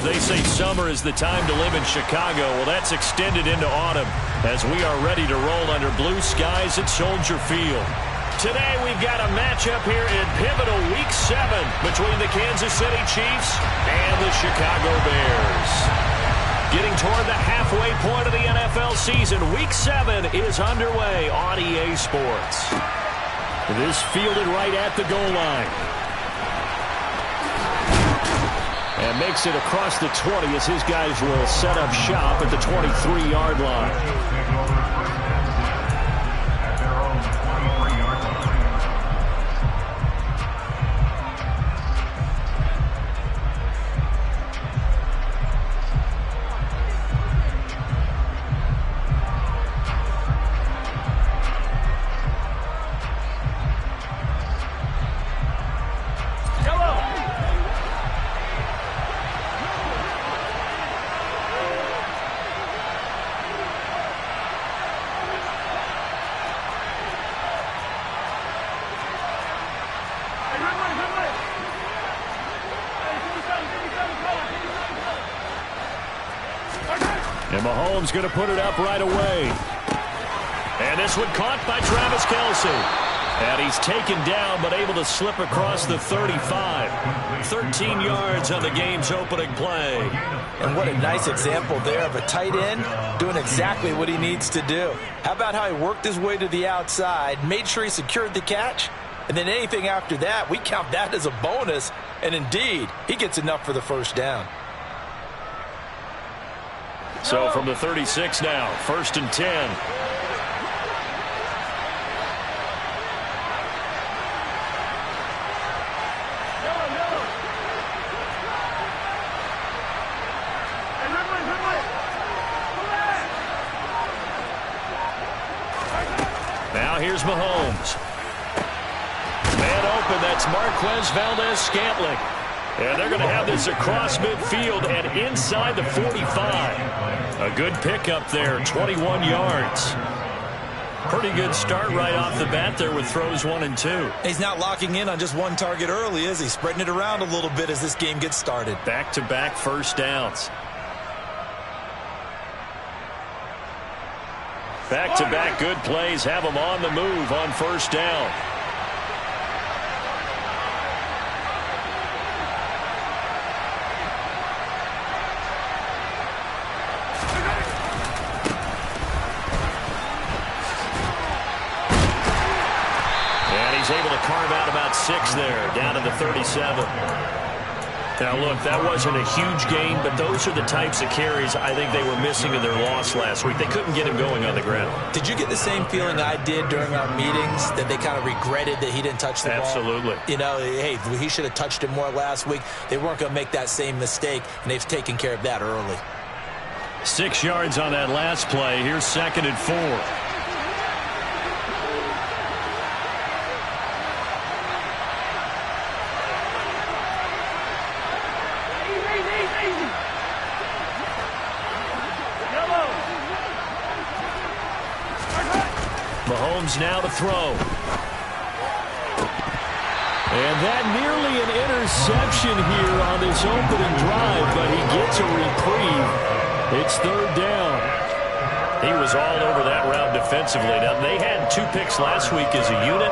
They say summer is the time to live in Chicago. Well, that's extended into autumn as we are ready to roll under blue skies at Soldier Field. Today we've got a matchup here in pivotal Week 7 between the Kansas City Chiefs and the Chicago Bears. Getting toward the halfway point of the NFL season, Week 7 is underway on EA Sports. This fielded right at the goal line. And makes it across the 20 as his guys will set up shop at the 23-yard line. And Mahomes going to put it up right away. And this one caught by Travis Kelce. And he's taken down but able to slip across the 35. 13 yards on the game's opening play. And what a nice example there of a tight end doing exactly what he needs to do. How about how he worked his way to the outside, made sure he secured the catch, and then anything after that, we count that as a bonus. And indeed, he gets enough for the first down. So from the 36 now, 1st and 10. Now here's Mahomes. Man open, that's Marquez Valdes-Scantling. And they're going to have this across midfield and inside the 45. A good pickup there, 21 yards. Pretty good start right off the bat there with throws 1 and 2. He's not locking in on just one target early, is he? Spreading it around a little bit as this game gets started. Back-to-back first downs. Back-to-back good plays have him on the move on first down. Able to carve out about 6 there, down to the 37. Now, look, that wasn't a huge gain, but those are the types of carries I think they were missing in their loss last week. They couldn't get him going on the ground. Did you get the same feeling I did during our meetings, that they kind of regretted that he didn't touch the ball? Absolutely. You know, hey, he should have touched it more last week. They weren't going to make that same mistake, and they've taken care of that early. 6 yards on that last play. Here's 2nd and 4. Mahomes now to throw. And that nearly an interception here on this opening drive, but he gets a reprieve. It's 3rd down. He was all over that route defensively. Now, they had 2 picks last week as a unit.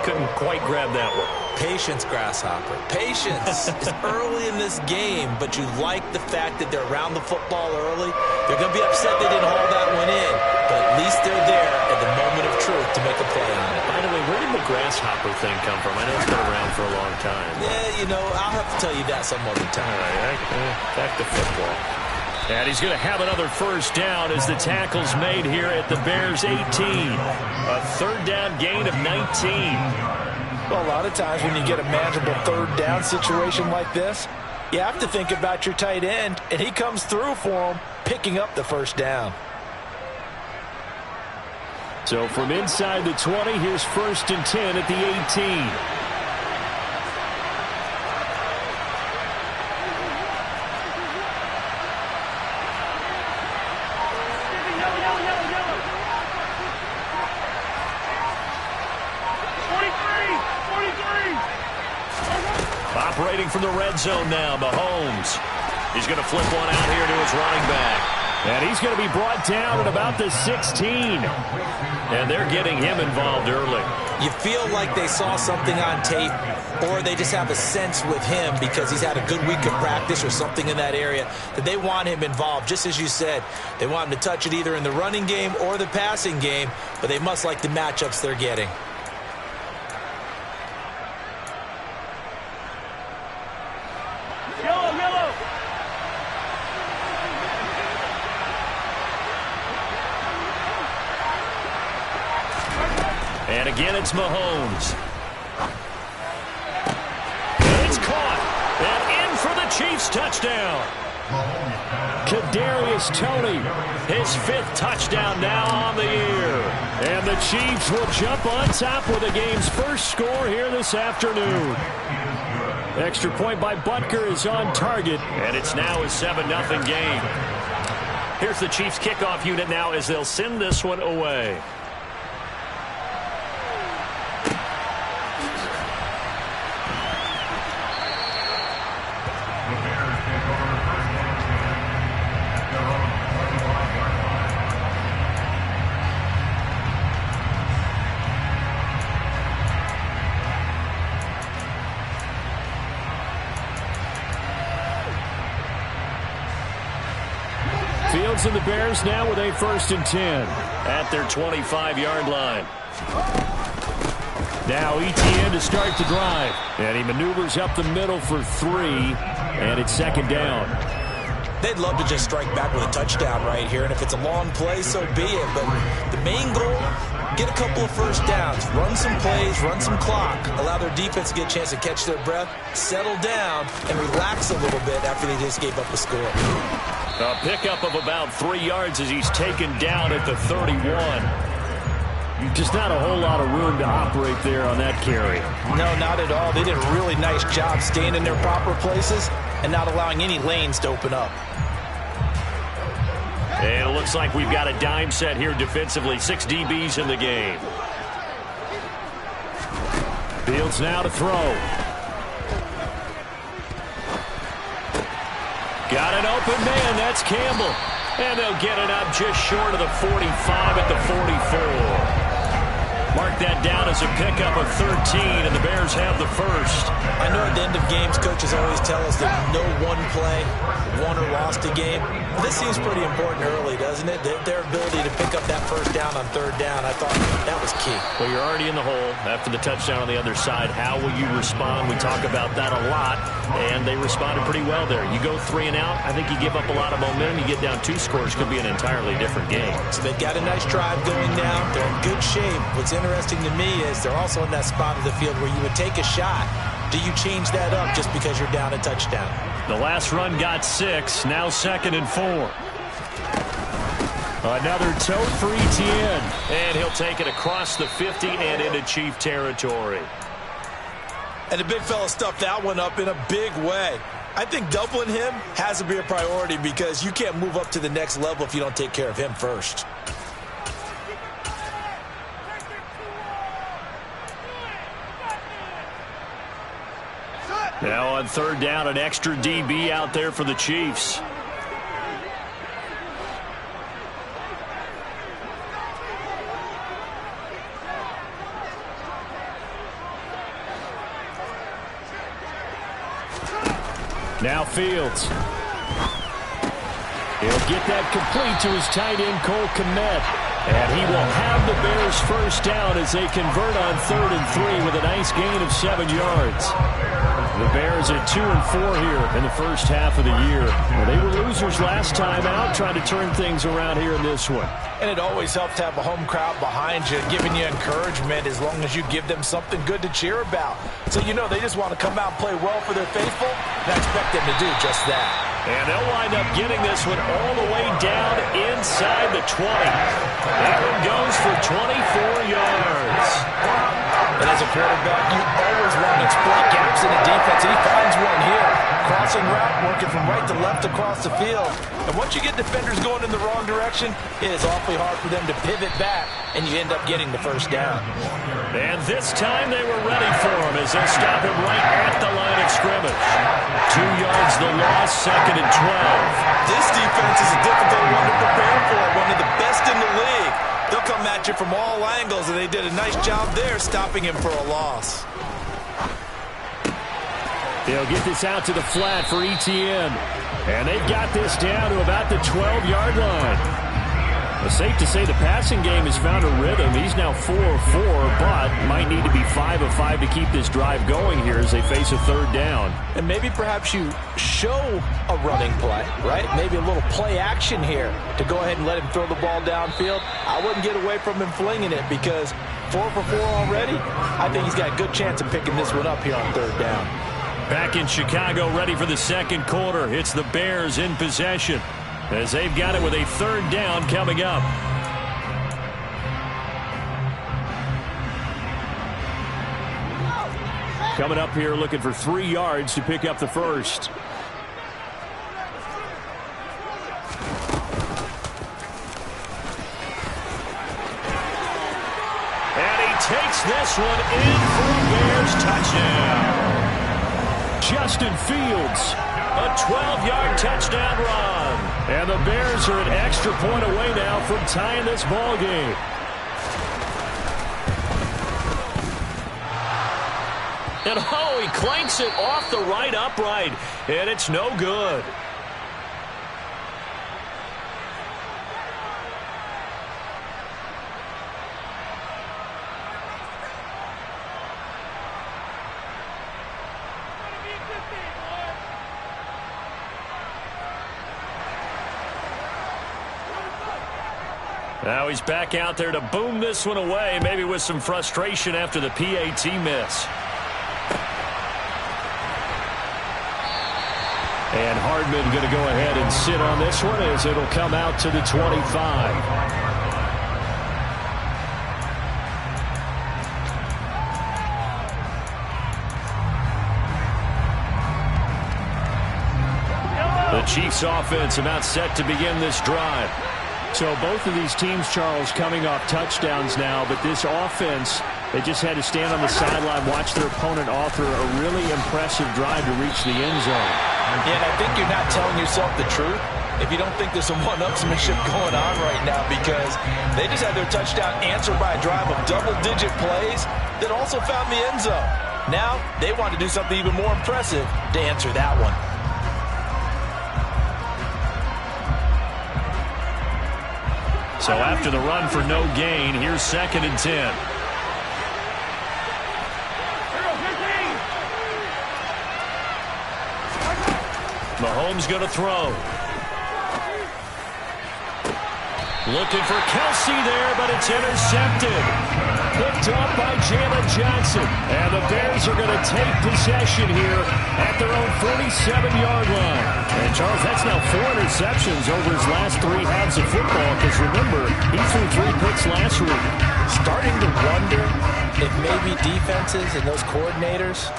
Couldn't quite grab that one. Patience, Grasshopper. Patience. It's early in this game, but you like the fact that they're around the football early. They're going to be upset they didn't haul that one in, but at least they're there at the moment of truth to make a play on it. By the way, where did the Grasshopper thing come from? I know it's been around for a long time. Yeah, you know, I'll have to tell you that some other time. All right, back to football. And he's going to have another first down as the tackle's made here at the Bears' 18. A 3rd down gain of 19. Well, a lot of times when you get a manageable 3rd down situation like this, you have to think about your tight end, and he comes through for him, picking up the first down. So from inside the 20, here's 1st and 10 at the 18. Operating from the red zone now, Mahomes. He's going to flip one out here to his running back. And he's going to be brought down at about the 16. And they're getting him involved early. You feel like they saw something on tape, or they just have a sense with him because he's had a good week of practice or something in that area that they want him involved. Just as you said, they want him to touch it either in the running game or the passing game, but they must like the matchups they're getting. And again, it's Mahomes. And it's caught. And in for the Chiefs touchdown. Kadarius Toney, his 5th touchdown now on the year. And the Chiefs will jump on top with the game's first score here this afternoon. Extra point by Butker is on target. And it's now a 7-0 game. Here's the Chiefs kickoff unit now as they'll send this one away. Fields and the Bears now with a 1st and 10 at their 25-yard line. Now Etienne to start the drive. And he maneuvers up the middle for 3. And it's 2nd down. They'd love to just strike back with a touchdown right here. And if it's a long play, so be it. But the main goal, get a couple of first downs. Run some plays, run some clock. Allow their defense to get a chance to catch their breath, settle down, and relax a little bit after they just gave up a score. A pickup of about 3 yards as he's taken down at the 31. Just not a whole lot of room to operate there on that carry. No, not at all. They did a really nice job staying in their proper places and not allowing any lanes to open up. And it looks like we've got a dime set here defensively. 6 DBs in the game. Fields now to throw. Got an open man. That's Campbell. And they'll get it up just short of the 45 at the 44. Mark that down as a pickup of 13, and the Bears have the first. I know at the end of games, coaches always tell us that no one play won or lost a game. This seems pretty important early, doesn't it? Their ability to pick up that first down on 3rd down, I thought that was key. Well, you're already in the hole after the touchdown on the other side. How will you respond? We talk about that a lot, and they responded pretty well there. You go 3 and out, I think you give up a lot of momentum. You get down 2 scores, could be an entirely different game. So they've got a nice drive going now. They're in good shape. What's interesting to me is they're also in that spot of the field where you would take a shot. Do you change that up just because you're down a touchdown? The last run got 6, now 2nd and 4. Another tote for Etienne. And he'll take it across the 50 and into Chief territory. And the big fella stuffed that one up in a big way. I think doubling him has to be a priority because you can't move up to the next level if you don't take care of him first. Now on 3rd down, an extra DB out there for the Chiefs. Now Fields. He'll get that complete to his tight end, Cole Kmet. And he will have the Bears first down as they convert on 3rd and 3 with a nice gain of 7 yards. The Bears at 2 and 4 here in the first half of the year. Well, they were losers last time out, trying to turn things around here in this one. And it always helps to have a home crowd behind you, giving you encouragement as long as you give them something good to cheer about. So you know they just want to come out and play well for their faithful, and I expect them to do just that. And they'll wind up getting this one all the way down inside the 20. That one goes for 24 yards. And as As a quarterback, you always want to exploit gaps in the defense, and he finds one here. Crossing route, working from right to left across the field. And once you get defenders going in the wrong direction, it is awfully hard for them to pivot back, and you end up getting the first down. And this time they were ready for him as they stop him right at the line of scrimmage. 2 yards the loss, 2nd and 12. This defense is a difficult one to prepare for, one of the best in the league. They'll come at you from all angles, and they did a nice job there stopping him for a loss. They'll get this out to the flat for Etienne. And they've got this down to about the 12-yard line. It's safe to say the passing game has found a rhythm. He's now 4 of 4, but might need to be 5 of 5 to keep this drive going here as they face a 3rd down. And maybe perhaps you show a running play, right? Maybe a little play action here to go ahead and let him throw the ball downfield. I wouldn't get away from him flinging it because 4 for 4 already. I think he's got a good chance of picking this one up here on 3rd down. Back in Chicago, ready for the 2nd quarter. It's the Bears in possession as they've got it with a 3rd down coming up. Coming up here looking for 3 yards to pick up the first. And he takes this one in for a Bears touchdown. Justin Fields, a 12-yard touchdown run. And the Bears are an extra point away now from tying this ball game. And oh, he clanks it off the right upright, and it's no good. Now he's back out there to boom this one away, maybe with some frustration after the PAT miss. And Hardman going to go ahead and sit on this one as it'll come out to the 25. The Chiefs offense about set to begin this drive. So both of these teams, Charles, coming off touchdowns now, but this offense, they just had to stand on the sideline, watch their opponent author a really impressive drive to reach the end zone. Yeah, and I think you're not telling yourself the truth if you don't think there's some one-upsmanship going on right now, because they just had their touchdown answered by a drive of double-digit plays that also found the end zone. Now they want to do something even more impressive to answer that one. So after the run for no gain, here's 2nd and 10. Mahomes going to throw. Looking for Kelsey there, but it's intercepted. Picked up by Jalen Johnson. And the Bears are going to take possession here at their own 47-yard line. And, Charles, that's now 4 interceptions over his last 3 halves of football, because, remember, he threw 3 picks last week. Starting to wonder if maybe defenses and those coordinators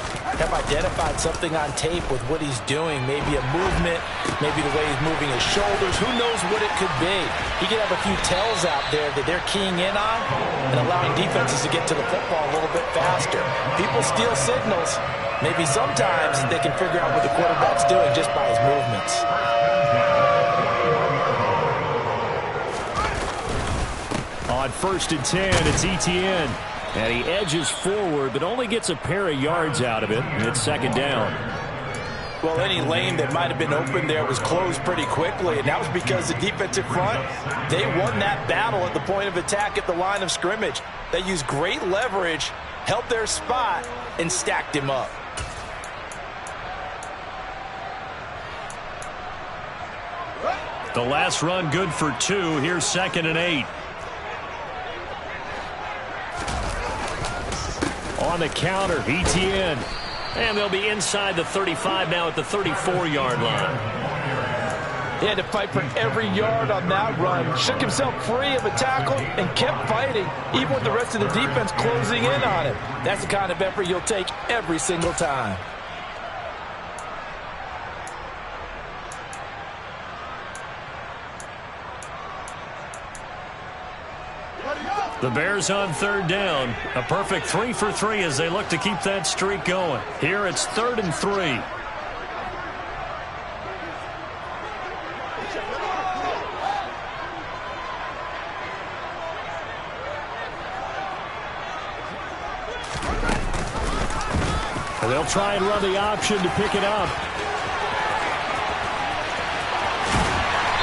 have identified something on tape with what he's doing. Maybe a movement, maybe the way he's moving his shoulders. Who knows what it could be? He could have a few tells out there that they're keying in on and allowing defenses to get to the football a little bit faster. People steal signals. Maybe sometimes they can figure out what the quarterback's doing just by his movements. On 1st and 10, it's Etienne. And he edges forward, but only gets a pair of yards out of it. And it's 2nd down. Well, any lane that might have been open there was closed pretty quickly, and that was because the defensive front, they won that battle at the point of attack at the line of scrimmage. They used great leverage, held their spot, and stacked him up. The last run good for 2. Here's 2nd and 8. On the counter, Etienne. And they'll be inside the 35 now at the 34-yard line. He had to fight for every yard on that run. Shook himself free of a tackle and kept fighting, even with the rest of the defense closing in on him. That's the kind of effort you'll take every single time. The Bears on third down. A perfect 3 for 3 as they look to keep that streak going. Here it's 3rd and 3. They'll try and run the option to pick it up.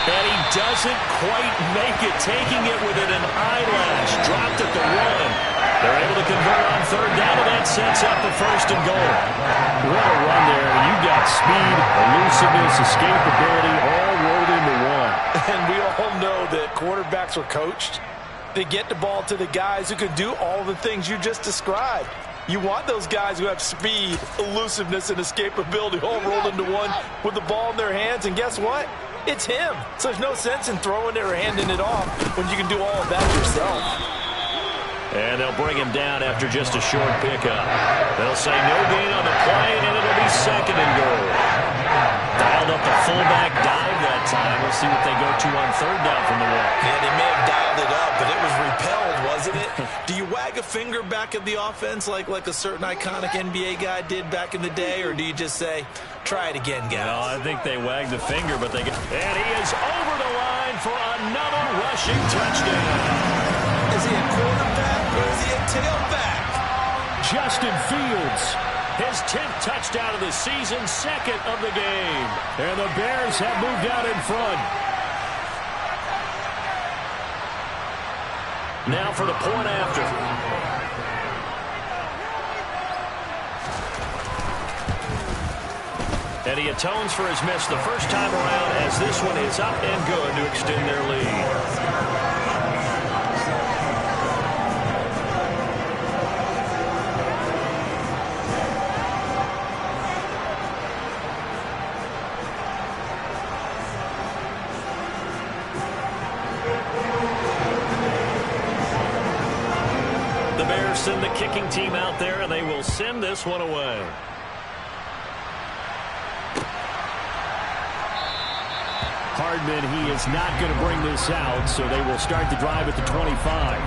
And he doesn't quite make it, taking it within an eyelash. Dropped at the 1. They're able to convert on third down, and that sets up the 1st and goal. What a run there. You've got speed, elusiveness, escapability, all rolled into one. And we all know that quarterbacks are coached. They get the ball to the guys who can do all the things you just described. You want those guys who have speed, elusiveness, and escapability all rolled into one with the ball in their hands. And guess what? It's him. So there's no sense in throwing it or handing it off when you can do all of that yourself. And they'll bring him down after just a short pickup. They'll say no gain on the play, and it'll be 2nd and goal. Dialed up the fullback dive that time. We'll see what they go to on third down from the wall. Yeah, they may have dialed it up, but it was repelled, wasn't it? Do you wag a finger back at the offense like a certain iconic NBA guy did back in the day, or do you just say, try it again, guys? No, I think they wagged the finger, but they get... And he is over the line for another rushing touchdown. Is he a quarterback or is he a tailback? Justin Fields, his 10th touchdown of the season, 2nd of the game. And the Bears have moved out in front. Now for the point after. And he atones for his miss the first time around as this one is up and good to extend their lead. The Bears send the kicking team out there, and they will send this one away. Hardman, he is not going to bring this out, so they will start the drive at the 25.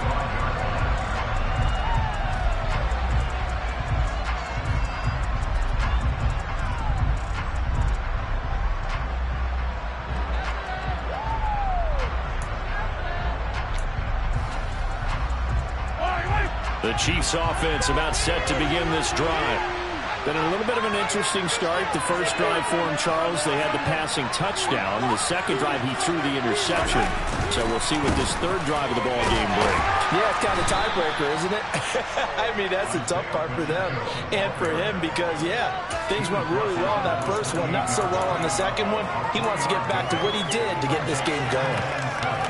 The Chiefs offense about set to begin this drive. Been a little bit of an interesting start. The first drive for him, Charles, they had the passing touchdown. The second drive, he threw the interception. So we'll see what this third drive of the ball game brings. Yeah, it's kind of a tiebreaker, isn't it? I mean, that's the tough part for them and for him because, yeah, things went really well in that first one, not so well on the second one. He wants to get back to what he did to get this game going.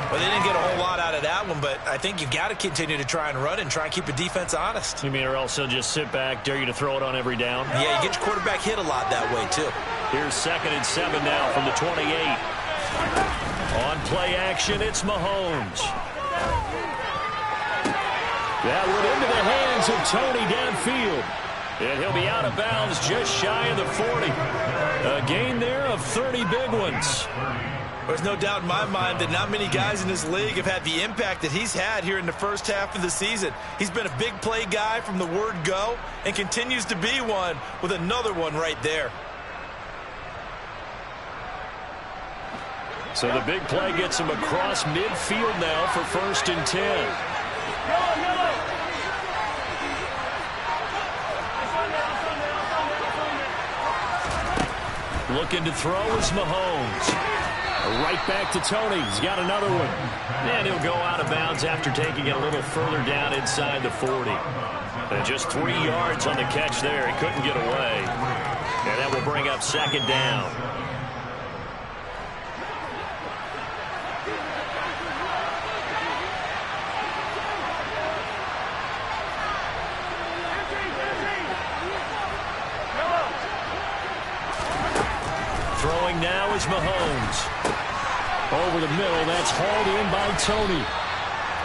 Well, they didn't get a whole lot out of that one, but I think you've got to continue to try and run and try and keep the defense honest. You mean or else he'll just sit back, dare you to throw it on every down? Yeah, you get your quarterback hit a lot that way, too. Here's 2nd and 7 now from the 28. On play action, it's Mahomes. That one into the hands of Tony downfield. And he'll be out of bounds just shy of the 40. A gain there of 30 big ones. There's no doubt in my mind that not many guys in this league have had the impact that he's had here in the first half of the season. He's been a big play guy from the word go and continues to be one with another one right there. So the big play gets him across midfield now for 1st and 10. Looking to throw is Mahomes. Right back to Tony. He's got another one. And he'll go out of bounds after taking it a little further down inside the 40. And just 3 yards on the catch there. He couldn't get away. And that will bring up 2nd down. Throwing now is Mahomes. Over the middle, that's hauled in by Tony.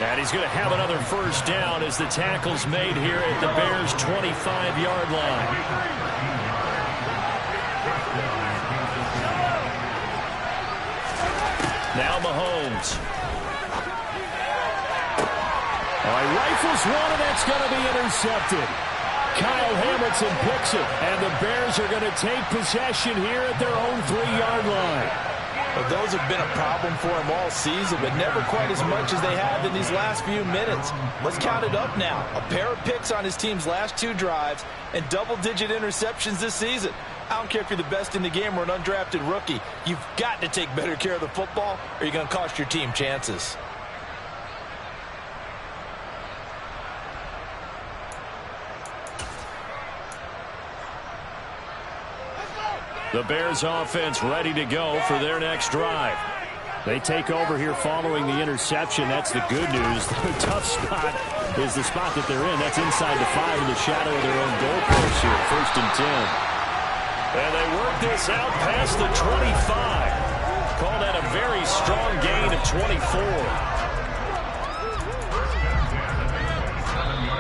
And he's going to have another first down as the tackle's made here at the Bears' 25-yard line. Now Mahomes. All right, rifles one, and that's going to be intercepted. Kyle Hamilton picks it, and the Bears are going to take possession here at their own 3-yard line. Well, those have been a problem for him all season, but never quite as much as they have in these last few minutes. Let's count it up now. A pair of picks on his team's last 2 drives and double-digit interceptions this season. I don't care if you're the best in the game or an undrafted rookie. You've got to take better care of the football, or you're going to cost your team chances. The Bears offense ready to go for their next drive. They take over here following the interception. That's the good news. The tough spot is the spot that they're in. That's inside the 5 in the shadow of their own goal post here. 1st and 10. And they work this out past the 25. Call that a very strong gain of 24.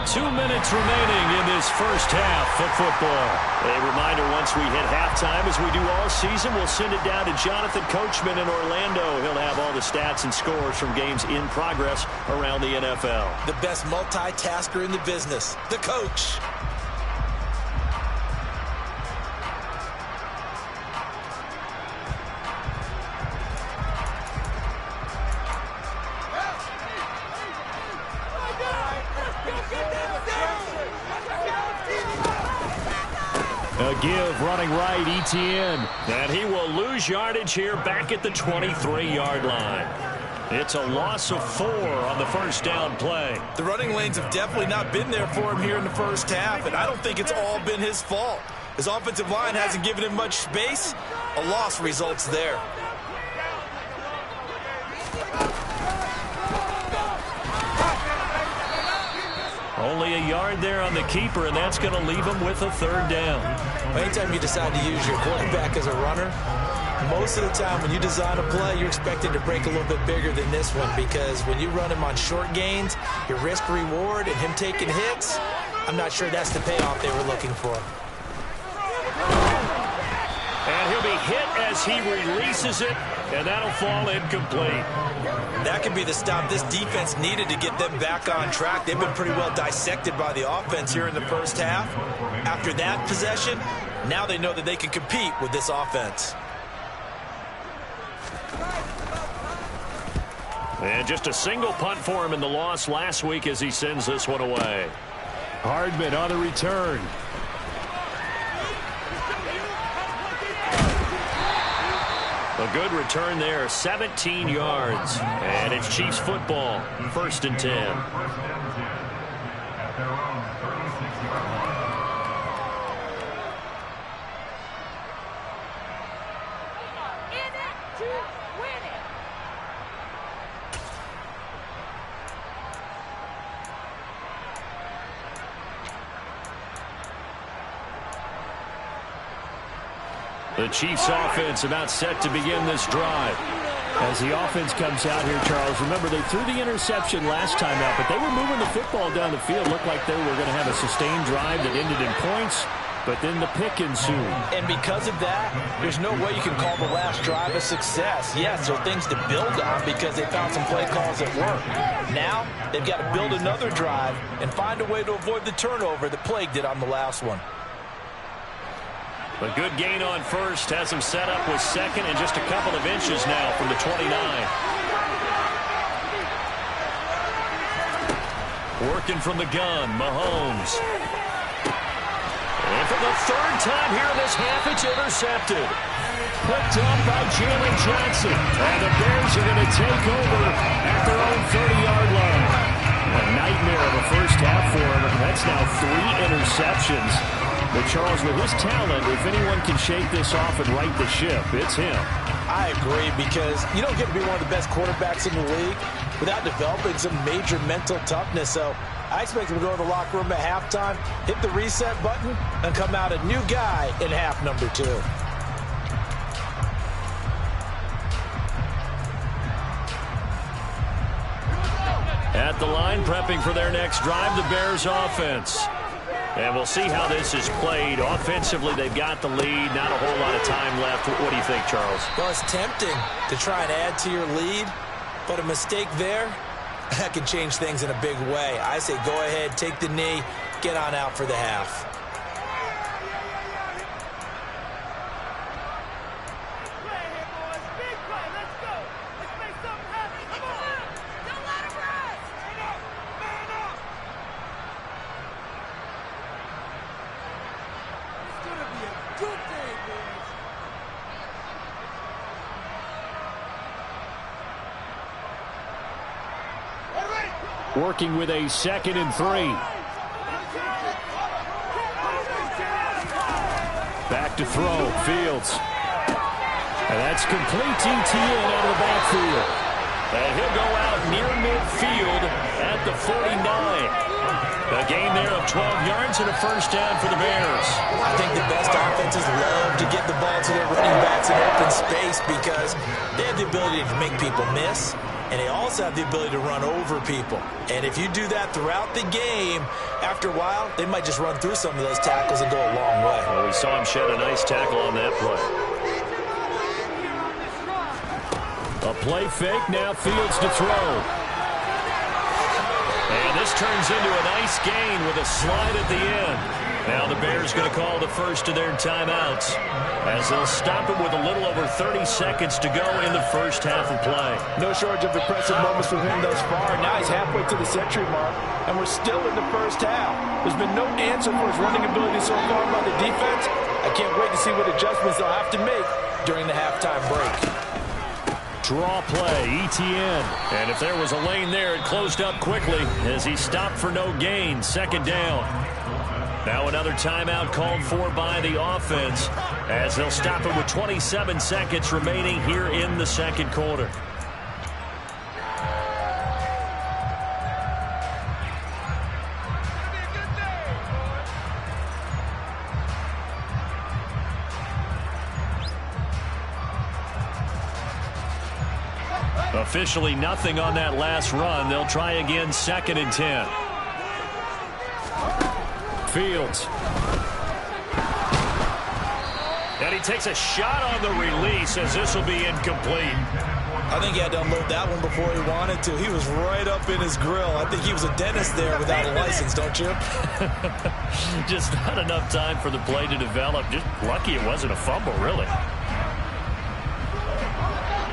2 minutes remaining in this first half of football. A reminder, once we hit halftime, as we do all season, we'll send it down to Jonathan Coachman in Orlando. He'll have all the stats and scores from games in progress around the NFL. The best multitasker in the business, the coach. A give running right, Etienne. And he will lose yardage here back at the 23-yard line. It's a loss of 4 on the first down play. The running lanes have definitely not been there for him here in the first half, and I don't think it's all been his fault. His offensive line hasn't given him much space. A loss results there. Only a yard there on the keeper, and that's going to leave him with a 3rd down. Anytime you decide to use your quarterback as a runner, most of the time when you design a play, you're expected to break a little bit bigger than this one, because when you run him on short gains, your risk-reward and him taking hits, I'm not sure that's the payoff they were looking for. And he'll be hit as he releases it, and that'll fall incomplete. That could be the stop this defense needed to get them back on track. They've been pretty well dissected by the offense here in the first half. After that possession, now they know that they can compete with this offense. And just a single punt for him in the loss last week as he sends this one away. Hardman on the return. A good return there, 17 yards. And it's Chiefs football, 1st and 10. The Chiefs offense about set to begin this drive. As the offense comes out here, Charles, remember they threw the interception last time out, but they were moving the football down the field. Looked like they were going to have a sustained drive that ended in points, but then the pick ensued. And because of that, there's no way you can call the last drive a success. Yes, there are things to build on because they found some play calls that work. Now, they've got to build another drive and find a way to avoid the turnover that plagued it on the last one. A good gain on first has him set up with 2nd and just a couple of inches now from the 29. Working from the gun, Mahomes. And for the 3rd time here in this half, it's intercepted. Picked up by Jalen Johnson. And the Bears are going to take over at their own 30-yard line. A nightmare of a first half for him. That's now 3 interceptions. But Charles, with his talent, if anyone can shake this off and right the ship, it's him. I agree, because you don't get to be one of the best quarterbacks in the league without developing some major mental toughness. So I expect him to go to the locker room at halftime, hit the reset button, and come out a new guy in half number 2. At the line, prepping for their next drive, the Bears offense. And we'll see how this is played. Offensively, they've got the lead. Not a whole lot of time left. What do you think, Charles? Well, it's tempting to try and add to your lead, but a mistake there, that can change things in a big way. I say go ahead, take the knee, get on out for the half. Working with a 2nd and 3. Back to throw. Fields. And that's complete to Etienne out of the backfield. And he'll go out near midfield at the 49. A gain there of 12 yards and a first down for the Bears. I think the best offenses love to get the ball to their running backs in open space because they have the ability to make people miss. And they also have the ability to run over people. And if you do that throughout the game, after a while, they might just run through some of those tackles and go a long way. Well, we saw him shed a nice tackle on that play. A play fake, now Fields to throw. And this turns into a nice gain with a slide at the end. Now the Bears going to call the first of their timeouts as they'll stop it with a little over 30 seconds to go in the first half of play. No shortage of impressive moments from him thus far. Now he's halfway to the century mark, and we're still in the first half. There's been no answer for his running ability so far by the defense. I can't wait to see what adjustments they'll have to make during the halftime break. Draw play, Etienne. And if there was a lane there, it closed up quickly as he stopped for no gain. 2nd down. Now another timeout called for by the offense as they'll stop it with 27 seconds remaining here in the second quarter. Officially nothing on that last run. They'll try again 2nd and 10. Fields. And he takes a shot on the release as this will be incomplete. I think he had to unload that one before he wanted to. He was right up in his grill. I think he was a dentist there without a license, don't you? Just not enough time for the play to develop. Just lucky it wasn't a fumble, really.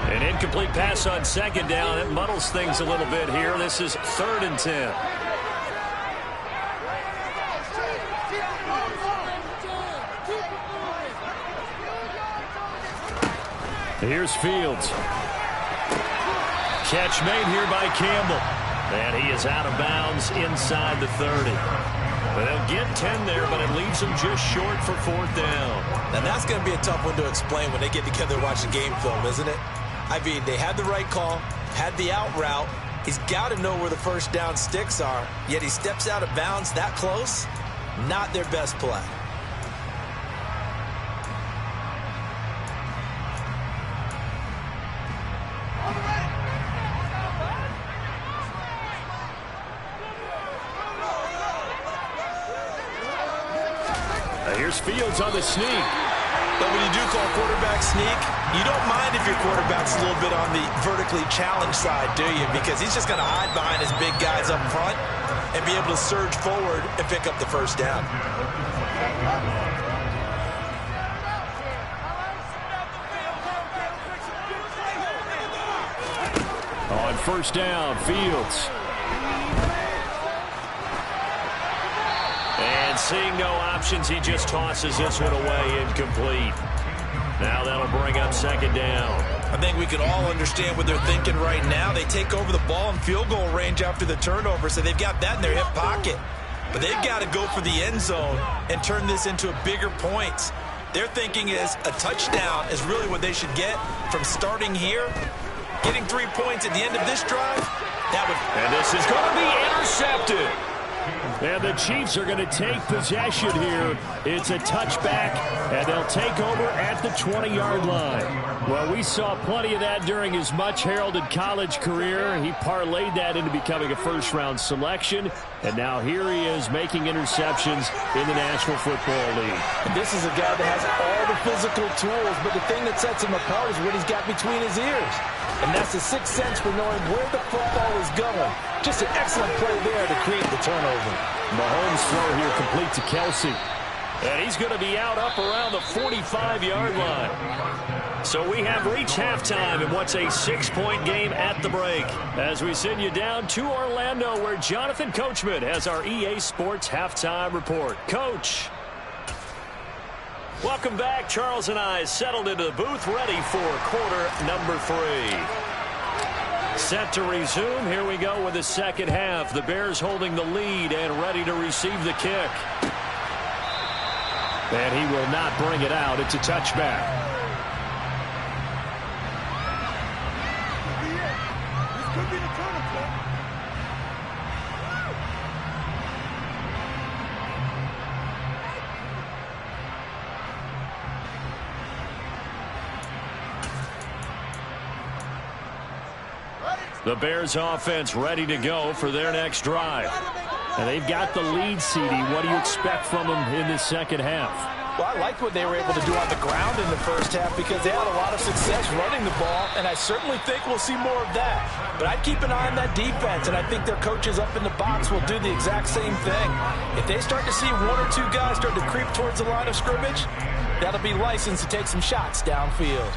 An incomplete pass on 2nd down. It muddles things a little bit here. This is 3rd and 10. Here's Fields. Catch made here by Campbell. And he is out of bounds inside the 30. They'll get 10 there, but it leaves them just short for 4th down. Now that's going to be a tough one to explain when they get together and watch the game film, isn't it? I mean, they had the right call, had the out route. He's got to know where the first down sticks are, yet he steps out of bounds that close. Not their best play. Here's Fields on the sneak. But when you do call quarterback sneak, you don't mind if your quarterback's a little bit on the vertically challenged side, do you? Because he's just going to hide behind his big guys up front and be able to surge forward and pick up the first down. On 1st down, Fields. And seeing no options, he just tosses this one away incomplete. Now that'll bring up 2nd down. I think we can all understand what they're thinking right now. They take over the ball in field goal range after the turnover, so they've got that in their hip pocket. But they've got to go for the end zone and turn this into a bigger points. Their thinking is a touchdown is really what they should get from starting here. Getting 3 points at the end of this drive, that would... And this is going to be intercepted. And the Chiefs are going to take possession here. It's a touchback, and they'll take over at the 20-yard line. Well, we saw plenty of that during his much-heralded college career. He parlayed that into becoming a first-round selection, and now here he is making interceptions in the National Football League. And this is a guy that has all the physical tools, but the thing that sets him apart is what he's got between his ears. And that's the sixth sense for knowing where the football is going. Just an excellent play there to create the turnover. Mahomes' throw here complete to Kelsey. And he's going to be out up around the 45-yard line. So we have reached halftime in what's a 6-point game at the break. As we send you down to Orlando, where Jonathan Coachman has our EA Sports halftime report. Coach. Welcome back. Charles and I settled into the booth, ready for quarter number 3. Set to resume. Here we go with the second half. The Bears holding the lead and ready to receive the kick. And he will not bring it out. It's a touchback. The Bears offense ready to go for their next drive. And they've got the lead, CD. What do you expect from them in the second half? Well, I like what they were able to do on the ground in the first half because they had a lot of success running the ball, and I certainly think we'll see more of that. But I'd keep an eye on that defense, and I think their coaches up in the box will do the exact same thing. If they start to see one or two guys start to creep towards the line of scrimmage, that'll be licensed to take some shots downfield.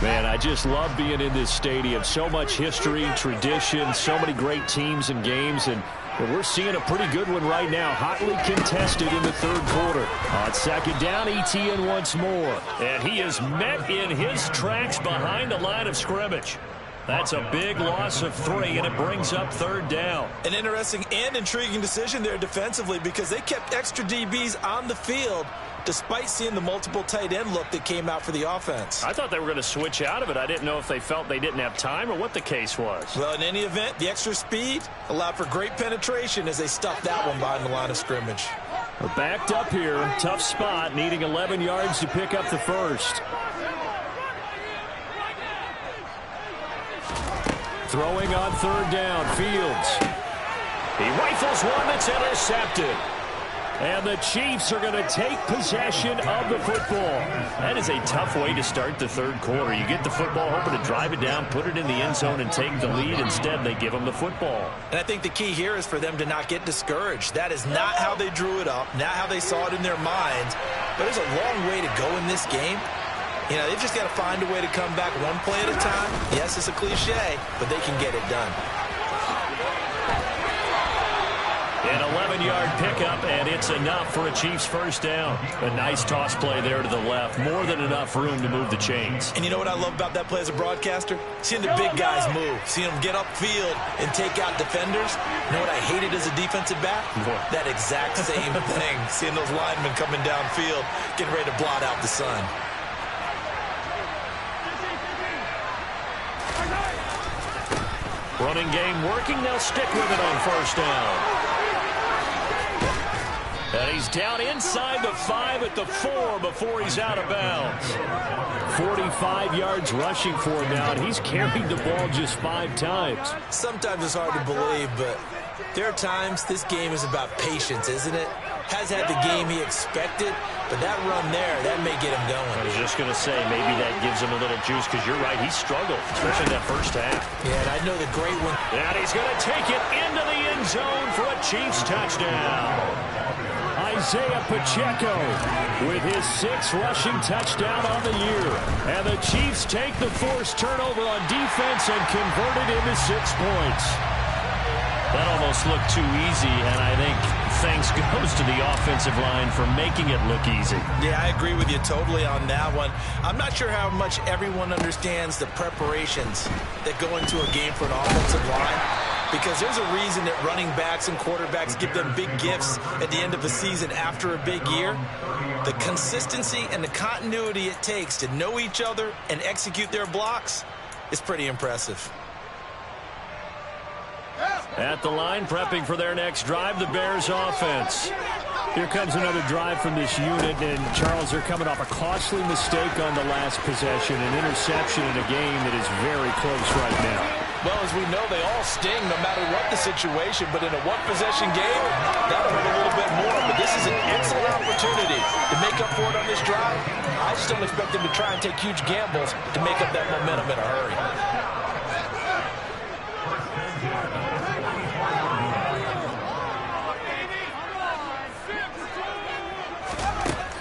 Man, I just love being in this stadium. So much history, tradition, so many great teams and games, and we're seeing a pretty good one right now. Hotly contested in the third quarter. On second down, Etienne once more. And he is met in his tracks behind the line of scrimmage. That's a big loss of 3, and it brings up third down. An interesting and intriguing decision there defensively because they kept extra DBs on the field despite seeing the multiple tight end look that came out for the offense. I thought they were going to switch out of it. I didn't know if they felt they didn't have time or what the case was. Well, in any event, the extra speed allowed for great penetration as they stuffed that one behind the line of scrimmage. We're backed up here. Tough spot, needing 11 yards to pick up the first. Throwing on third down, Fields. He rifles one that's intercepted. And the Chiefs are going to take possession of the football. That is a tough way to start the third quarter. You get the football, hoping to drive it down, put it in the end zone, and take the lead. Instead, they give them the football. And I think the key here is for them to not get discouraged. That is not how they drew it up, not how they saw it in their minds. But there's a long way to go in this game. You know, they've just got to find a way to come back one play at a time. Yes, it's a cliche, but they can get it done. An 11-yard pickup, and it's enough for a Chiefs first down. A nice toss play there to the left. More than enough room to move the chains. And you know what I love about that play as a broadcaster? Seeing the big guys move. Seeing them get upfield and take out defenders. You know what I hated as a defensive back? That exact same thing. Seeing those linemen coming downfield, getting ready to blot out the sun. Running game working. They'll stick with it on first down. And he's down inside the 5 at the 4 before he's out of bounds. 45 yards rushing for him now, and he's carried the ball just 5 times. Sometimes it's hard to believe, but there are times this game is about patience, isn't it? Has had the game he expected, but that run there, that may get him going. I was just going to say, maybe that gives him a little juice, because you're right, he struggled, especially that first half. Yeah, and I know the great one. And he's going to take it into the end zone for a Chiefs touchdown. Isaiah Pacheco with his 6th rushing touchdown on the year. And the Chiefs take the forced turnover on defense and convert it into 6 points. That almost looked too easy, and I think thanks goes to the offensive line for making it look easy. Yeah, I agree with you totally on that one. I'm not sure how much everyone understands the preparations that go into a game for an offensive line. because there's a reason that running backs and quarterbacks give them big gifts at the end of the season after a big year. The consistency and the continuity it takes to know each other and execute their blocks is pretty impressive. At the line, prepping for their next drive, the Bears offense. Here comes another drive from this unit, and Charles, they're coming off a costly mistake on the last possession, an interception in a game that is very close right now. Well, as we know, they all sting no matter what the situation, but in a one-possession game, that'll hurt a little bit more. But this is an excellent opportunity to make up for it on this drive. I just don't expect them to try and take huge gambles to make up that momentum in a hurry.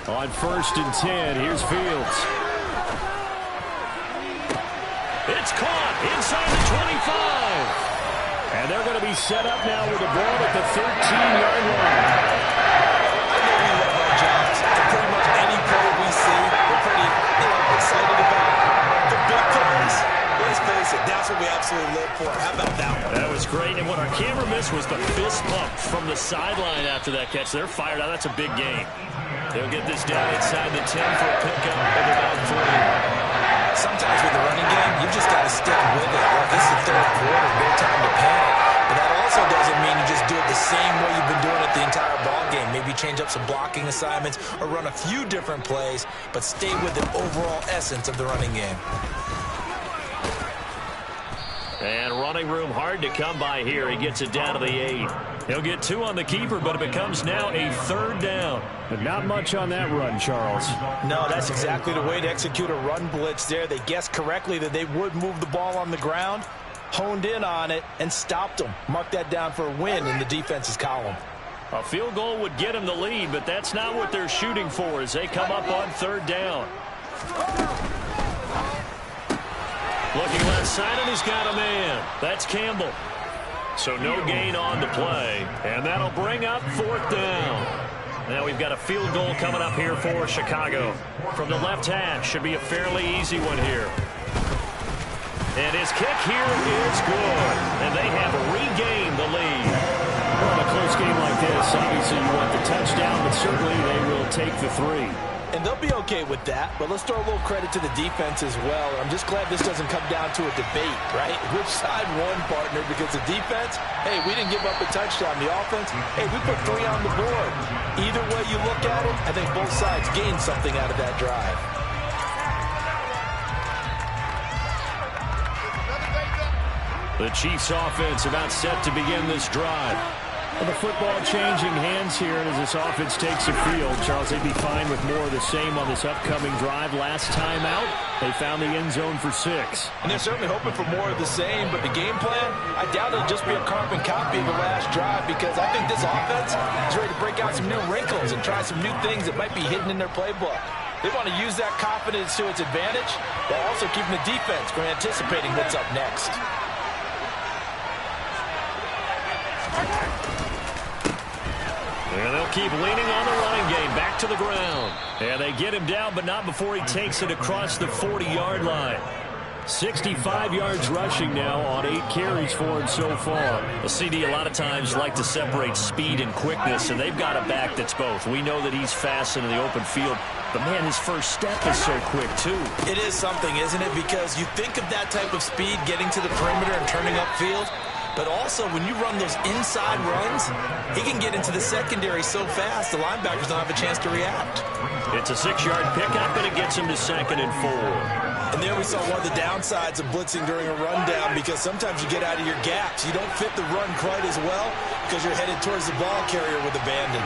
On 1st and 10, here's Fields. It's caught inside the 25. And they're going to be set up now with the ball at the 13-yard line. I know we love our jobs. And pretty much any play we see, we're pretty excited about. The big plays, let's face it, that's what we absolutely live for. How about that one? That was great. And what our camera missed was the fist pump from the sideline after that catch. They're fired out. That's a big game. They'll get this down inside the 10 for a pickup of about 3. Sometimes with the running game, you just got to stick with it. Well, this is the third quarter, no time to panic. But that also doesn't mean you just do it the same way you've been doing it the entire ball game. Maybe change up some blocking assignments or run a few different plays, but stay with the overall essence of the running game. And running room hard to come by here. He gets it down to the 8. He'll get 2 on the keeper, but it becomes now a 3rd down. But not much on that run, Charles. No, that's exactly the way to execute a run blitz there. They guessed correctly that they would move the ball on the ground, honed in on it, and stopped them. Mark that down for a win in the defense's column. A field goal would get him the lead, but that's not what they're shooting for as they come up on 3rd down. Looking left side, and he's got a man. That's Campbell. So no gain on the play, and that'll bring up 4th down. Now we've got a field goal coming up here for Chicago. From the left hash, should be a fairly easy one here. And his kick here is good, and they have regained the lead. Well, in a close game like this, obviously you want the touchdown, but certainly they will take the 3. And they'll be okay with that, but let's throw a little credit to the defense as well. I'm just glad this doesn't come down to a debate, right? Which side won, partner? Because the defense, hey, we didn't give up a touchdown. The offense, hey, we put 3 on the board. Either way you look at it, I think both sides gained something out of that drive. The Chiefs offense about set to begin this drive. Well, the football changing hands here, and as this offense takes the field, Charles, they'd be fine with more of the same on this upcoming drive. Last time out, they found the end zone for 6. And they're certainly hoping for more of the same, but the game plan, I doubt it'll just be a carbon copy of the last drive, because I think this offense is ready to break out some new wrinkles and try some new things that might be hidden in their playbook. They want to use that confidence to its advantage, while also keeping the defense from anticipating what's up next. And they'll keep leaning on the running game. Back to the ground. And they get him down, but not before he takes it across the 40-yard line. 65 yards rushing now on 8 carries for him so far. The CD a lot of times like to separate speed and quickness, and they've got a back that's both. We know that he's fast into the open field, but man, his first step is so quick too. It is something, isn't it? Because you think of that type of speed getting to the perimeter and turning upfield, but also when you run those inside runs, he can get into the secondary so fast the linebackers don't have a chance to react. It's a 6-yard pickup, and it gets him to 2nd and 4. And there we saw one of the downsides of blitzing during a rundown, because sometimes you get out of your gaps. You don't fit the run quite as well because you're headed towards the ball carrier with abandon.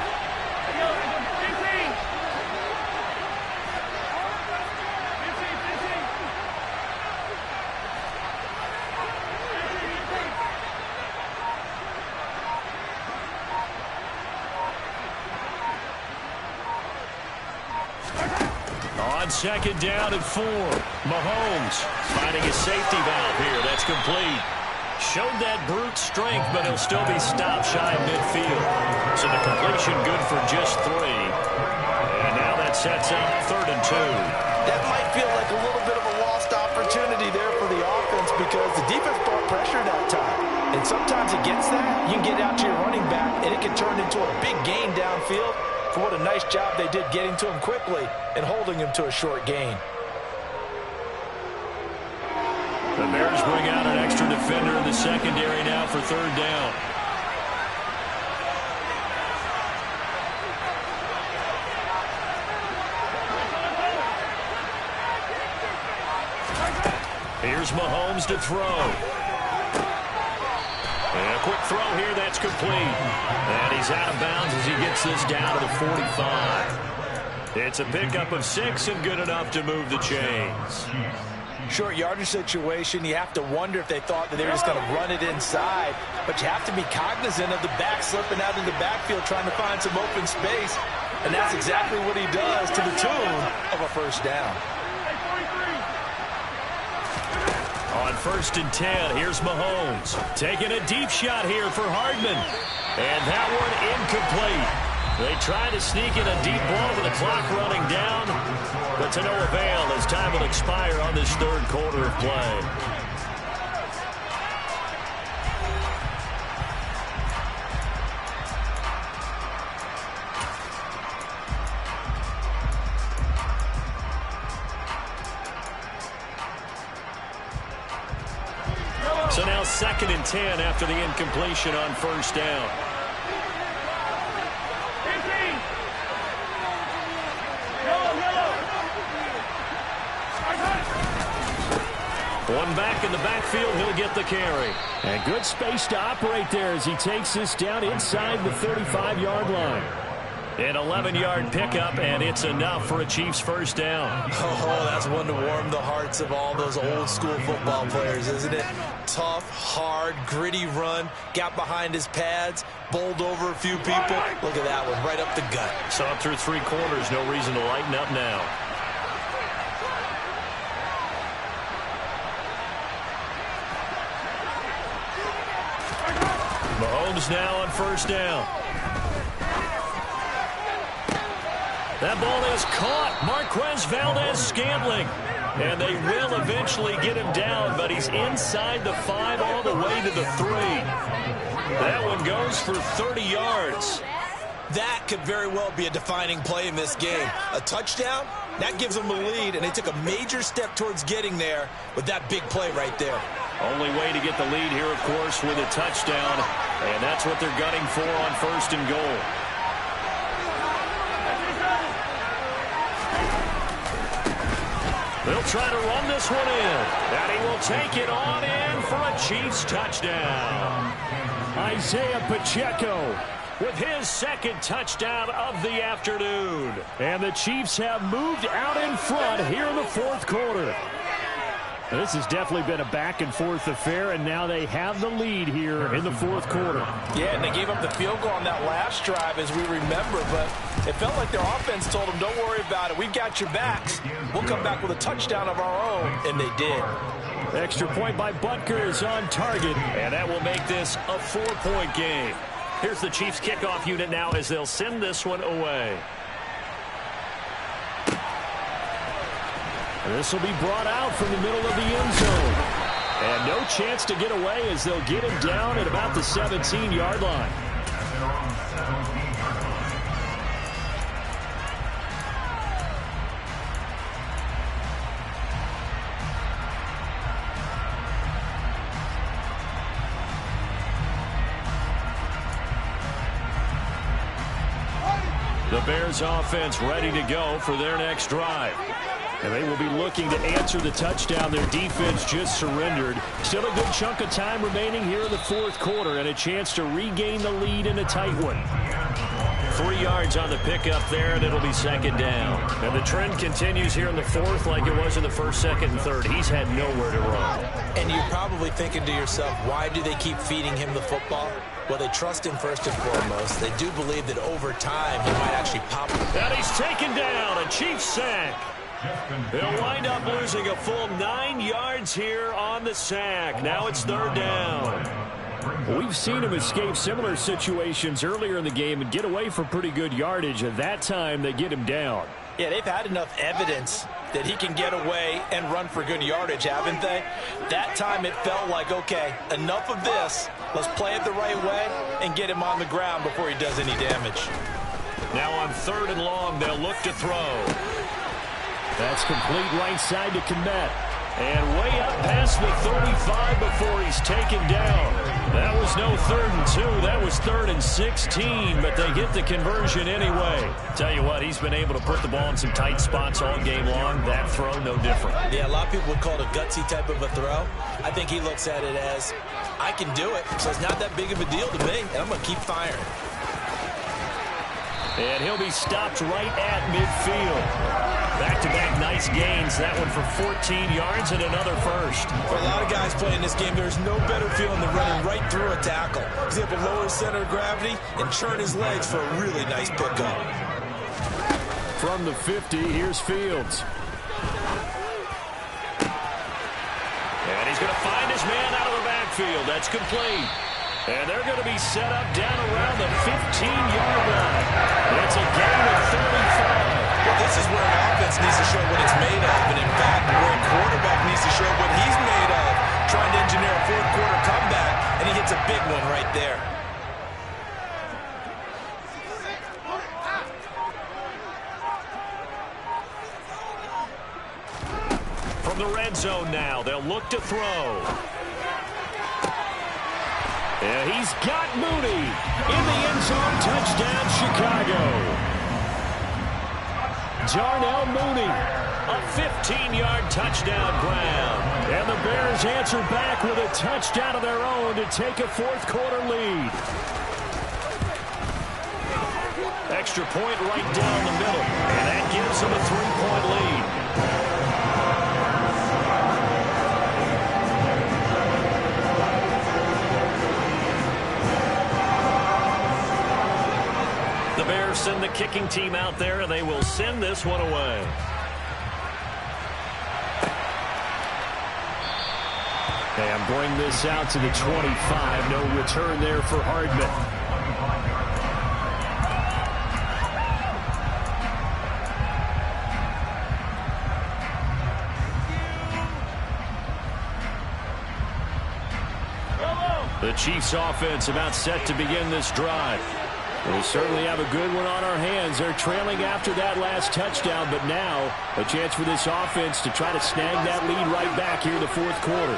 On 2nd down and 4. Mahomes finding his safety valve here. That's complete. Showed that brute strength, but he'll still be stopped shy of midfield. So the completion good for just 3. And now that sets up 3rd and 2. That might feel like a little bit of a lost opportunity. opportunity there for the offense because the defense brought pressure that time. And sometimes against that, you can get out to your running back, and it can turn into a big gain downfield. For what a nice job they did getting to him quickly and holding him to a short gain. The Bears bring out an extra defender in the secondary now for third down. Here's Mahomes to throw. And a quick throw here, that's complete. And he's out of bounds as he gets this down to the 45. It's a pickup of 6 and good enough to move the chains. Short yardage situation, you have to wonder if they thought that they were just going to run it inside. But you have to be cognizant of the back slipping out in the backfield trying to find some open space. And that's exactly what he does to the tune of a first down. On 1st and 10, here's Mahomes. Taking a deep shot here for Hardman. And that one incomplete. They try to sneak in a deep ball with the clock running down. But to no avail as time will expire on this third quarter of play. So now 2nd and 10 after the incompletion on first down. One back in the backfield, he'll get the carry. And good space to operate there as he takes this down inside the 35-yard line. An 11-yard pickup, and it's enough for a Chiefs first down. Oh, that's one to warm the hearts of all those old-school football players, isn't it? Tough, hard, gritty run, got behind his pads, bowled over a few people. Look at that one, right up the gut. So up through 3 quarters, no reason to lighten up now. Mahomes now on first down. That ball is caught. Marquez Valdes-Scantling. And they will eventually get him down, but he's inside the 5 all the way to the 3. That one goes for 30 yards. That could very well be a defining play in this game. A touchdown, that gives them the lead, and they took a major step towards getting there with that big play right there. Only way to get the lead here, of course, with a touchdown, and that's what they're gunning for on 1st and goal. They'll try to run this one in, and he will take it on in for a Chiefs touchdown. Isaiah Pacheco with his 2nd touchdown of the afternoon. And the Chiefs have moved out in front here in the 4th quarter. This has definitely been a back-and-forth affair, and now they have the lead here in the 4th quarter. Yeah, and they gave up the field goal on that last drive, as we remember, but it felt like their offense told them, don't worry about it. We've got your backs. We'll come back with a touchdown of our own, and they did. Extra point by Butker is on target, and that will make this a 4-point game. Here's the Chiefs kickoff unit now as they'll send this one away. This will be brought out from the middle of the end zone. And no chance to get away as they'll get him down at about the 17-yard line. The Bears offense ready to go for their next drive. And they will be looking to answer the touchdown their defense just surrendered. Still a good chunk of time remaining here in the 4th quarter and a chance to regain the lead in a tight one. 3 yards on the pickup there, and it'll be 2nd down. And the trend continues here in the 4th like it was in the 1st, 2nd, and 3rd. He's had nowhere to run. And you're probably thinking to yourself, why do they keep feeding him the football? Well, they trust him first and foremost. They do believe that over time he might actually pop. And he's taken down, a Chiefs sack. They'll wind up losing a full 9 yards here on the sack. Now it's 3rd down. We've seen him escape similar situations earlier in the game and get away from pretty good yardage. At that time, they get him down. Yeah, they've had enough evidence that he can get away and run for good yardage, haven't they? That time it felt like, okay, enough of this. Let's play it the right way and get him on the ground before he does any damage. Now on 3rd and long, they'll look to throw. That's complete right side to Kmet. And way up past the 35 before he's taken down. That was no 3rd and 2. That was 3rd and 16, but they get the conversion anyway. Tell you what, he's been able to put the ball in some tight spots all game long. That throw, no different. Yeah, a lot of people would call it a gutsy type of a throw. I think he looks at it as, I can do it, so it's not that big of a deal to me, and I'm going to keep firing. And he'll be stopped right at midfield. Back-to-back nice gains. That one for 14 yards and another first. For a lot of guys playing this game, there's no better feeling than running right through a tackle. He's able to lower his center of gravity and churn his legs for a really nice pickup. From the 50, here's Fields. And he's going to find his man out of the backfield. That's complete. And they're going to be set up down around the 15-yard line. It's a gain of 35. Well, this is where an offense needs to show what it's made of. And in fact, where a quarterback needs to show what he's made of. Trying to engineer a fourth-quarter comeback, and he hits a big one right there. From the red zone now, they'll look to throw. And he's got Mooney in the end zone. Touchdown, Chicago. Darnell Mooney, a 15-yard touchdown ground. And the Bears answer back with a touchdown of their own to take a fourth-quarter lead. Extra point right down the middle, and that gives them a 3-point lead. Send the kicking team out there, and they will send this one away. And bring this out to the 25. No return there for Hardman. The Chiefs offense about set to begin this drive. We certainly have a good one on our hands. They're trailing after that last touchdown, but now a chance for this offense to try to snag that lead right back here in the fourth quarter.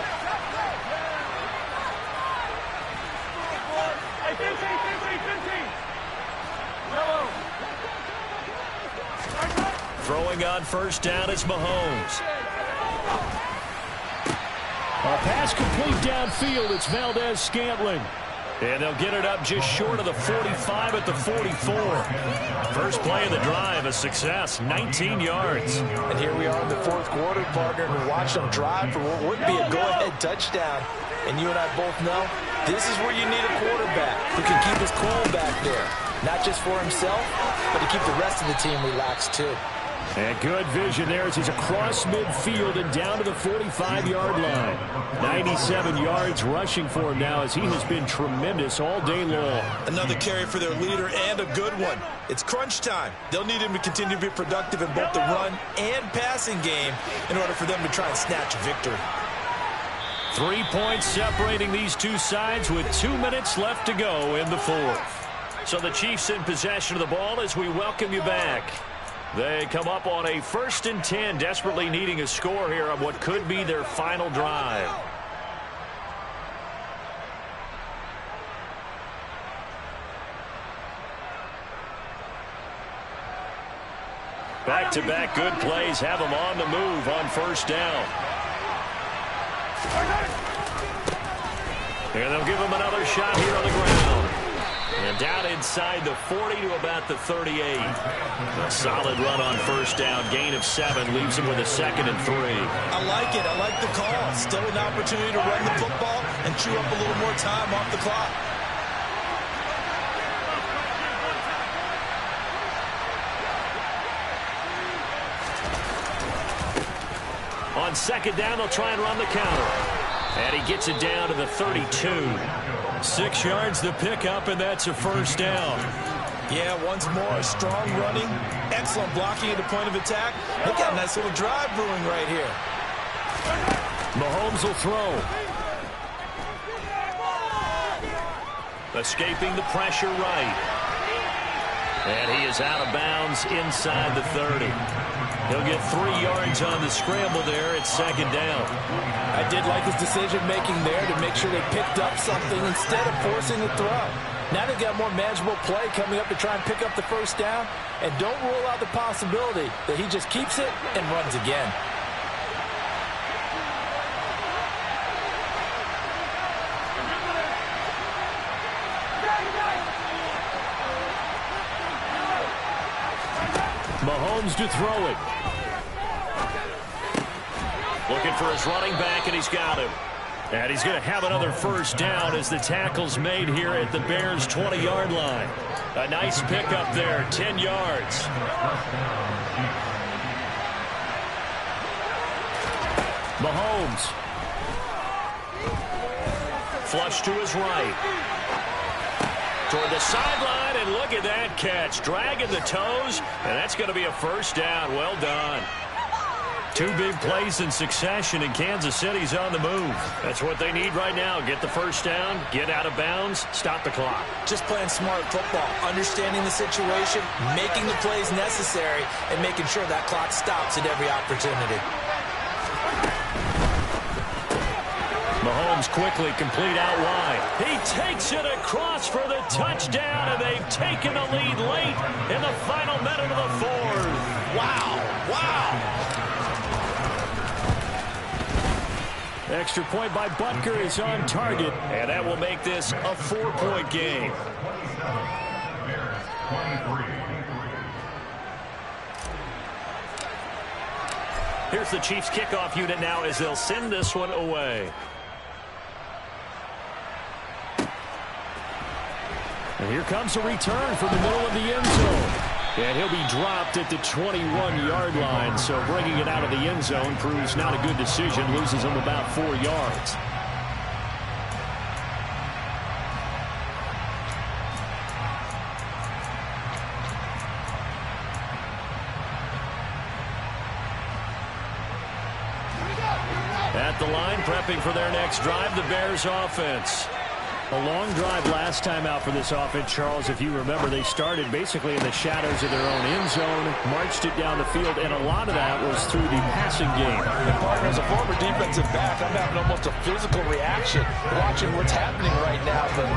Throwing on first down is Mahomes. A pass complete downfield. It's Valdez-Scantling. And they'll get it up just short of the 45 at the 44. First play of the drive, a success, 19 yards. And here we are in the fourth quarter, partner, and watch them drive for what would be a go-ahead touchdown. And you and I both know this is where you need a quarterback who can keep his cool back there. Not just for himself, but to keep the rest of the team relaxed, too. And good vision there as he's across midfield and down to the 45-yard line. 97 yards rushing for him now as he has been tremendous all day long. Another carry for their leader and a good one. It's crunch time. They'll need him to continue to be productive in both the run and passing game in order for them to try and snatch a victory. 3 points separating these two sides with 2 minutes left to go in the fourth. So the Chiefs in possession of the ball as we welcome you back. They come up on a 1st and 10, desperately needing a score here on what could be their final drive. Back-to-back good plays have them on the move on first down. And they'll give them another shot here on the ground. And down inside the 40 to about the 38. A solid run on first down. Gain of 7 leaves him with a 2nd and 3. I like it. I like the call. Still an opportunity to run the football and chew up a little more time off the clock. On 2nd down, they'll try and run the counter. And he gets it down to the 32. 6 yards to pick up, and that's a first down. Yeah, once more, strong running, excellent blocking at the point of attack. Look at a nice little drive brewing right here. Mahomes will throw. Escaping the pressure right. And he is out of bounds inside the 30. He'll get 3 yards on the scramble there. It's second down. I did like his decision-making there to make sure they picked up something instead of forcing the throw. Now they've got more manageable play coming up to try and pick up the first down. And don't rule out the possibility that he just keeps it and runs again. Mahomes to throw it. Looking for his running back, and he's got him. And he's going to have another first down as the tackle's made here at the Bears' 20-yard line. A nice pickup there, 10 yards. Mahomes. Flush to his right. Toward the sideline, and look at that catch. Dragging the toes, and that's going to be a first down. Well done. 2 big plays in succession, and Kansas City's on the move. That's what they need right now. Get the first down, get out of bounds, stop the clock. Just playing smart football, understanding the situation, making the plays necessary, and making sure that clock stops at every opportunity. Mahomes quickly complete out wide. He takes it across for the touchdown, and they've taken the lead late in the final minute of the fourth. Wow, wow. Extra point by Butker is on target, and that will make this a 4-point game. Here's the Chiefs kickoff unit now as they'll send this one away. And here comes a return from the middle of the end zone. And he'll be dropped at the 21-yard line, so bringing it out of the end zone proves not a good decision, loses him about 4 yards. At the line, prepping for their next drive, the Bears offense. A long drive last time out for this offense, Charles. If you remember, they started basically in the shadows of their own end zone, marched it down the field, and a lot of that was through the passing game. And partner, as a former defensive back, I'm having almost a physical reaction watching what's happening right now. But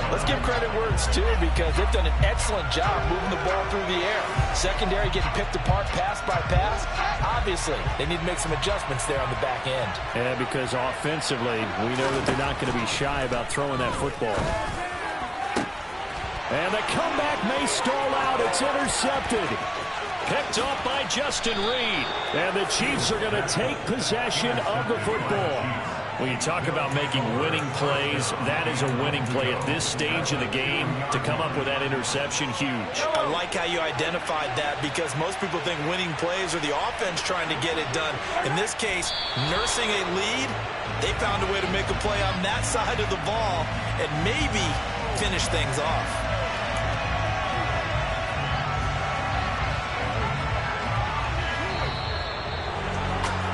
let's give credit where it's due, because they've done an excellent job moving the ball through the air. Secondary getting picked apart pass by pass. Obviously, they need to make some adjustments there on the back end. Yeah, because offensively, we know that they're not going to be shy about throwing that football. And the comeback may stall out. It's intercepted. Picked off by Justin Reed. And the Chiefs are going to take possession of the football. When you talk about making winning plays, that is a winning play at this stage of the game. To come up with that interception, huge. I like how you identified that, because most people think winning plays are the offense trying to get it done. In this case, nursing a lead, they found a way to make a play on that side of the ball and maybe finish things off.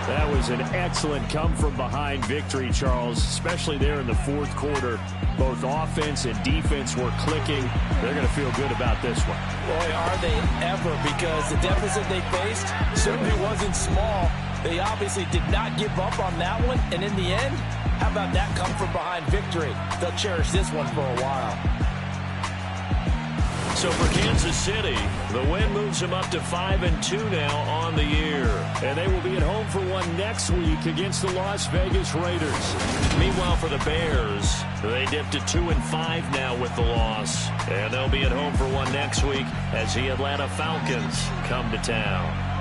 That was an excellent come-from-behind victory, Charles, especially there in the fourth quarter. Both offense and defense were clicking. They're going to feel good about this one. Boy, are they ever, because the deficit they faced certainly wasn't small. They obviously did not give up on that one, and in the end, how about that come-from-behind victory? They'll cherish this one for a while. So for Kansas City, the win moves them up to 5-2 now on the year. And they will be at home for one next week against the Las Vegas Raiders. Meanwhile, for the Bears, they dipped to 2-5 now with the loss. And they'll be at home for one next week as the Atlanta Falcons come to town.